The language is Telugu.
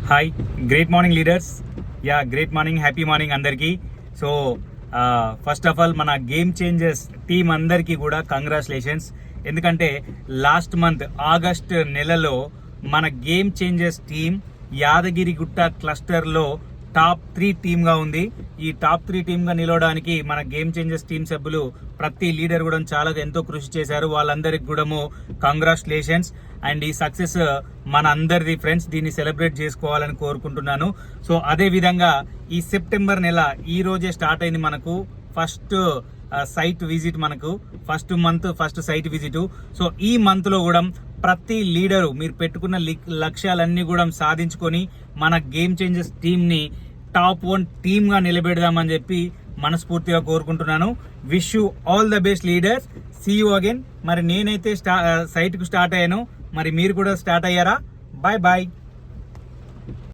Hi, great morning leaders. Great morning, happy morning అందరికీ. సో ఫస్ట్ ఆఫ్ ఆల్ మన గేమ్ చేంజర్స్ టీం అందరికీ కూడా కంగ్రాచులేషన్స్. ఎందుకంటే లాస్ట్ మంత్ ఆగస్ట్ నెలలో మన గేమ్ చేంజర్స్ టీం యాదగిరిగుట్ట క్లస్టర్లో టాప్ 3 టీమ్గా ఉంది. ఈ టాప్ 3 టీమ్గా నిలవడానికి మన గేమ్ చేంజర్స్ టీం సభ్యులు ప్రతి లీడర్ కూడా చాలా ఎంతో కృషి చేశారు. వాళ్ళందరికి కూడా కంగ్రాచులేషన్స్. అండ్ ఈ సక్సెస్ మన అందరిది ఫ్రెండ్స్. దీన్ని సెలబ్రేట్ చేసుకోవాలని కోరుకుంటున్నాను. సో అదే విధంగా ఈ సెప్టెంబర్ నెల ఈ రోజే స్టార్ట్ అయింది మనకు ఫస్ట్ సైట్ విజిట్. మనకు ఫస్ట్ సైట్ విజిట్. సో ఈ మంత్ లో కూడా ప్రతి లీడరు మీరు పెట్టుకున్న లక్ష్యాలన్నీ కూడా సాధించుకొని మన గేమ్ చేంజర్స్ టీమ్ ని టాప్ 1 టీమ్ గా నిలబెడదామని చెప్పి మనస్ఫూర్తిగా కోరుకుంటున్నాను. Wish you all the best leaders. See you again. మరి నేనైతే సైట్ కు స్టార్ట్ అయ్యాను, మరి మీరు కూడా స్టార్ట్ అయ్యారా? Bye bye.